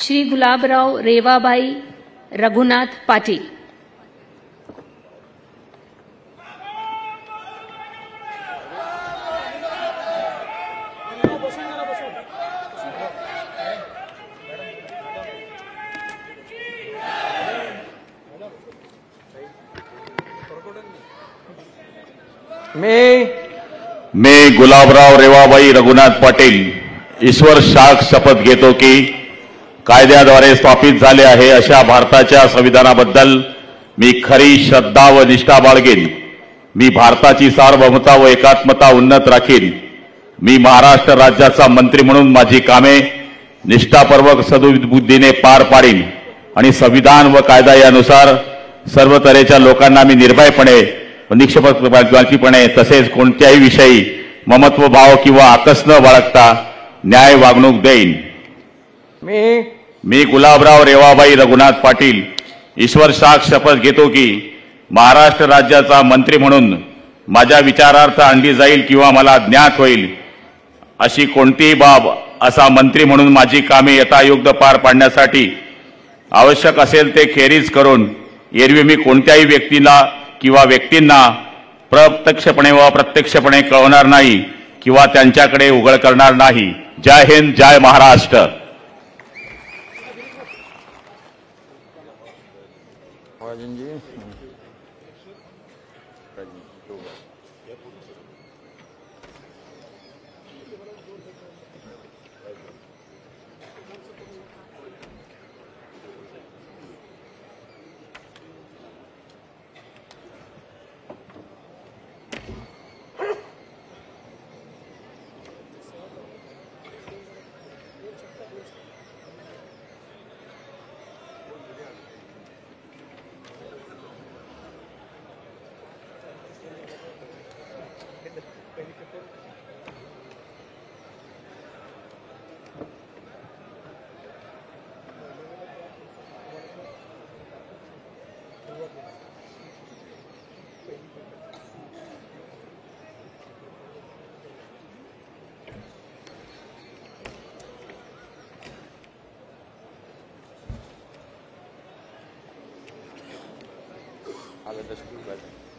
श्री गुलाबराव रेवाबाई रघुनाथ पाटील। मी गुलाबराव रेवाबाई रघुनाथ पाटील ईश्वर साक्ष शपथ घेतो की कायद्याद्वारे स्थापित झाले आहे अशा भारताच्या संविधानाबद्दल मी खरी श्रद्धा व निष्ठा बाळगेन। मी भारताची सार्वभौमता व एकात्मता उन्नत राखीन। मी महाराष्ट्र राज्याचा मंत्री म्हणून माझी कामे निष्ठापूर्वक सद्बुद्धीने पार पाडीन आणि संविधान व कायदा यानुसार सर्व तऱ्हेच्या लोकांना मी निर्भयपणे व निष्पक्षपातीपणे तसेच कोणत्याही विषयी ममत्व भाव किंवा आकस न बाळगता न्याय वागणूक देईन। मी गुलाबराव रेवाबाई रघुनाथ पाटील ईश्वर साक्ष शपथ घेतो की महाराष्ट्र राज्याचा मंत्री म्हणून माझ्या विचारार्थ आणली जाईल किंवा मला ज्ञात होईल अशी कोणतीही बाब असा मंत्री म्हणून माझी कामे यथायोग्य पार पाडण्यासाठी आवश्यक असेल ते खेरीज करून एरवी मी कोणत्याही व्यक्तीला किंवा व्यक्तींना प्रत्यक्षपणे व अप्रत्यक्षपणे कळवणार नाही किंवा त्यांच्याकडे उघड करणार नाही। जय हिंद, जय महाराष्ट्र। आलं दस्तूर